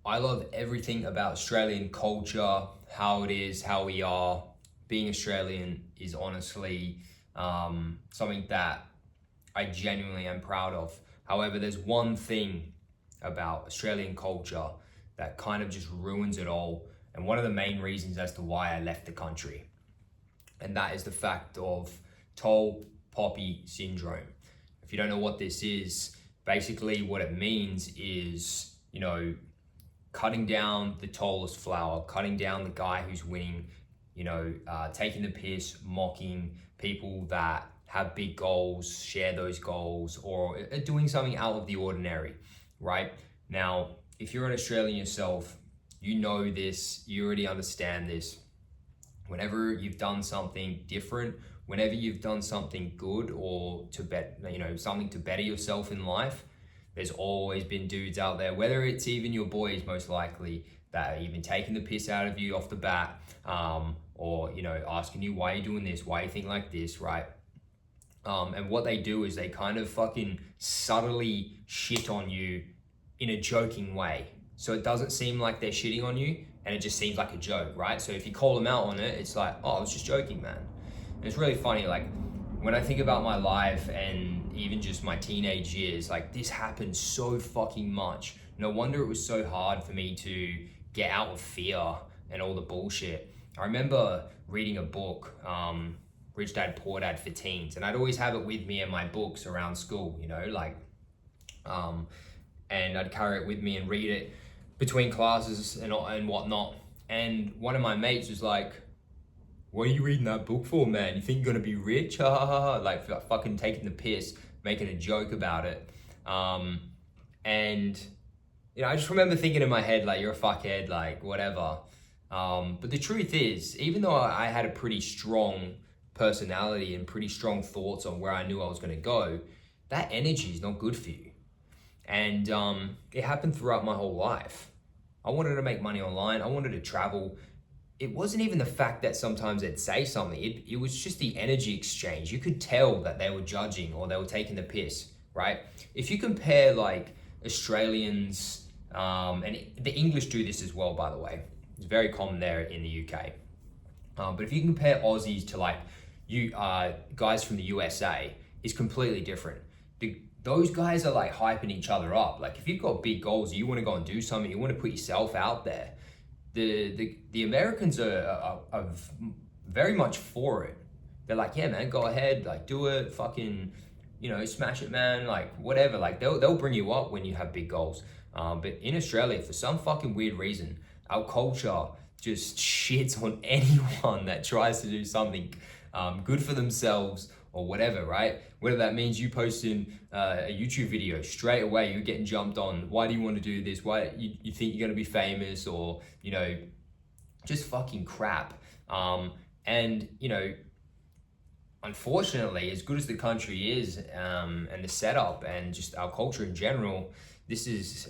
I love everything about Australian culture, how it is, how we are. Being Australian is honestly something that I genuinely am proud of. However, there's one thing about Australian culture that kind of just ruins it all, and one of the main reasons as to why I left the country, and that is the fact of tall poppy syndrome. If you don't know what this is, basically what it means is, cutting down the tallest flower, cutting down the guy who's winning, taking the piss, mocking people that have big goals, share those goals, or are doing something out of the ordinary, right? Now, if you're an Australian yourself, you know this, you already understand this. Whenever you've done something different, whenever you've done something good or to bet, something to better yourself in life, there's always been dudes out there, whether it's even your boys most likely, that are even taking the piss out of you off the bat, or asking you why you're doing this, why you think like this, right? And what they do is they kind of fucking subtly shit on you in a joking way. So it doesn't seem like they're shitting on you, and it just seems like a joke, right? So if you call them out on it, it's like, oh, I was just joking, man. And it's really funny, like, when I think about my life and even just my teenage years, like, this happened so fucking much. No wonder it was so hard for me to get out of fear and all the bullshit. I remember reading a book, Rich Dad Poor Dad for Teens, and I'd always have it with me in my books around school, and I'd carry it with me and read it between classes and whatnot. And one of my mates was like, what are you reading that book for, man? You think you're gonna be rich? Ha ha ha. Like fucking taking the piss, making a joke about it. And I just remember thinking in my head, like, you're a fuckhead, like, whatever. But the truth is, even though I had a pretty strong personality and pretty strong thoughts on where I knew I was gonna go, that energy is not good for you. And it happened throughout my whole life. I wanted to make money online. I wanted to travel. It wasn't even the fact that sometimes they'd say something. It was just the energy exchange. You could tell that they were judging or they were taking the piss, right? If you compare like Australians, and the English do this as well, by the way. It's very common there in the UK. But if you compare Aussies to like you guys from the USA, it's completely different. Those guys are like hyping each other up. Like, if you've got big goals, you want to go and do something, you want to put yourself out there. The Americans are very much for it. They're like, yeah, man, go ahead, like, do it, fucking, smash it, man, like, whatever. Like, they'll bring you up when you have big goals. But in Australia, for some fucking weird reason, our culture just shits on anyone that tries to do something good for themselves or whatever, right? Whether that means you posting a YouTube video, straight away you're getting jumped on. Why do you want to do this? Why you think you're gonna be famous, or just fucking crap. And unfortunately, as good as the country is, and the setup and just our culture in general, this is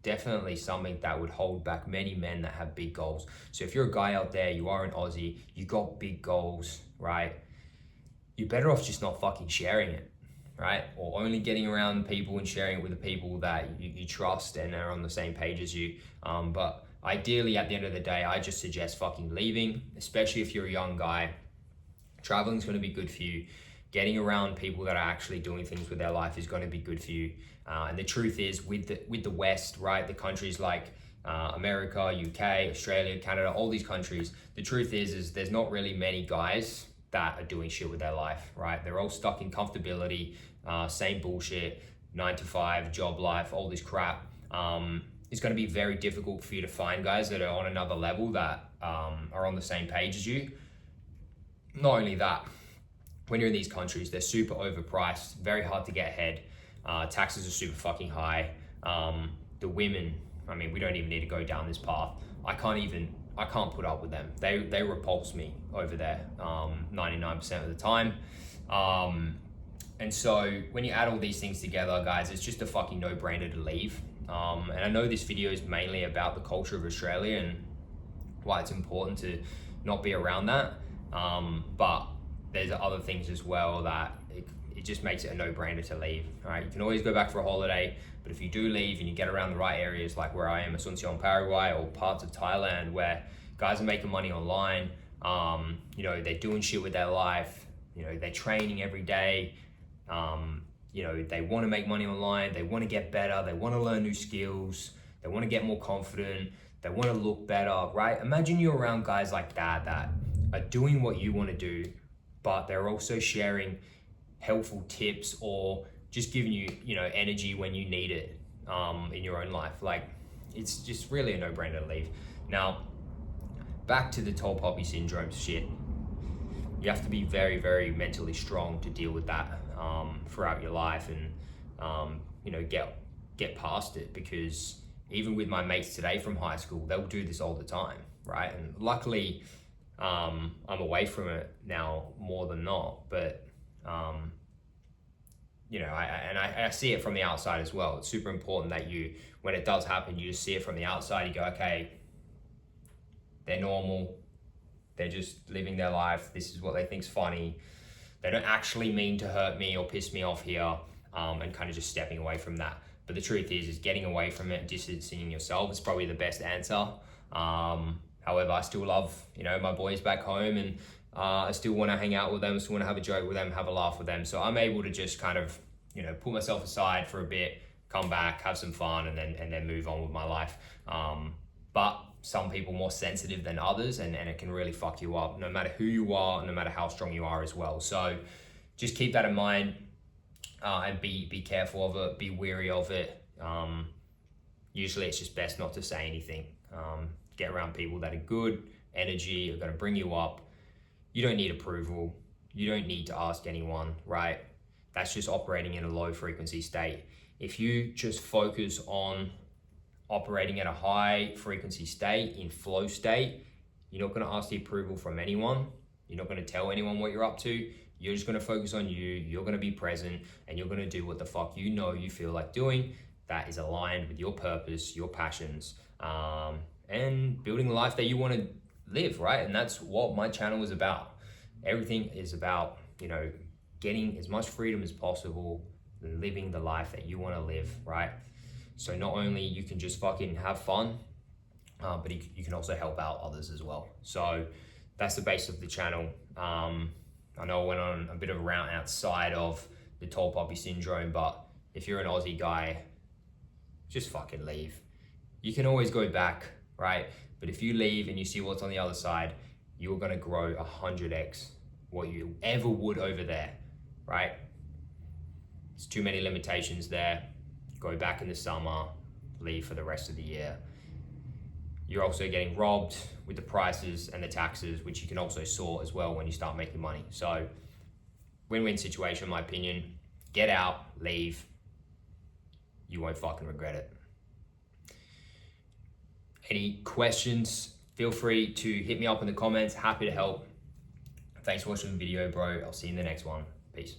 definitely something that would hold back many men that have big goals. So if you're a guy out there, you are an Aussie, you got big goals, right? You're better off just not fucking sharing it, right? Or only getting around people and sharing it with the people that you trust and are on the same page as you. But ideally, at the end of the day, I just suggest fucking leaving, especially if you're a young guy. Traveling's going to be good for you. Getting around people that are actually doing things with their life is going to be good for you. And the truth is, with the West, right, the countries like America, UK, Australia, Canada, all these countries, the truth is there's not really many guys that are doing shit with their life, right? They're all stuck in comfortability, same bullshit, 9 to 5, job life, all this crap. It's going to be very difficult for you to find guys that are on another level that are on the same page as you. Not only that, when you're in these countries, they're super overpriced, very hard to get ahead. Taxes are super fucking high. The women, I mean, we don't even need to go down this path. I can't put up with them. They repulse me over there 99% of the time. And so when you add all these things together, guys, it's just a fucking no-brainer to leave. And I know this video is mainly about the culture of Australia and why it's important to not be around that. But there's other things as well that it just makes it a no-brainer to leave. All right, you can always go back for a holiday, but if you do leave and you get around the right areas, like where I am, Asuncion, Paraguay, or parts of Thailand, where guys are making money online, you know, they're doing shit with their life, you know, they're training every day, you know, they want to make money online, they want to get better, they want to learn new skills, they want to get more confident, they want to look better, right? Imagine you're around guys like that are doing what you want to do, but they're also sharing helpful tips or just giving you, you know, energy when you need it in your own life. Like, it's just really a no-brainer to leave. Now, back to the tall poppy syndrome shit. You have to be very, very mentally strong to deal with that throughout your life, and you know, get past it, because even with my mates today from high school, they'll do this all the time, right? And luckily, I'm away from it now more than not, but you know, I see it from the outside as well. It's super important that you, when it does happen, you just see it from the outside. You go, okay, they're normal. They're just living their life. This is what they think's funny. They don't actually mean to hurt me or piss me off here, and kind of just stepping away from that. But the truth is getting away from it, distancing yourself is probably the best answer. However, I still love, you know, my boys back home, and I still want to hang out with them, still want to have a joke with them, have a laugh with them. So I'm able to just kind of, you know, put myself aside for a bit, come back, have some fun, and then move on with my life. But some people more sensitive than others, and it can really fuck you up, no matter who you are, no matter how strong you are as well. So just keep that in mind, and be careful of it, be wary of it. Usually it's just best not to say anything. Get around people that are good energy, are going to bring you up. You don't need approval. You don't need to ask anyone, right? That's just operating in a low frequency state. If you just focus on operating at a high frequency state, in flow state, you're not going to ask the approval from anyone. You're not going to tell anyone what you're up to. You're just going to focus on you. You're going to be present, and you're going to do what the fuck you know you feel like doing that is aligned with your purpose, your passions, and building the life that you want to live, right? And that's what my channel is about. Everything is about, you know, getting as much freedom as possible and living the life that you want to live, right? So not only you can just fucking have fun, but you can also help out others as well. So that's the base of the channel. I know I went on a bit of a rant outside of the tall poppy syndrome, but if you're an Aussie guy, just fucking leave. You can always go back, right? But if you leave and you see what's on the other side, you're gonna grow 100x what you ever would over there, right? There's too many limitations there. Go back in the summer, leave for the rest of the year. You're also getting robbed with the prices and the taxes, which you can also sort as well when you start making money. So win-win situation, in my opinion. Get out, leave. You won't fucking regret it. Any questions, feel free to hit me up in the comments. Happy to help. Thanks for watching the video, bro. I'll see you in the next one.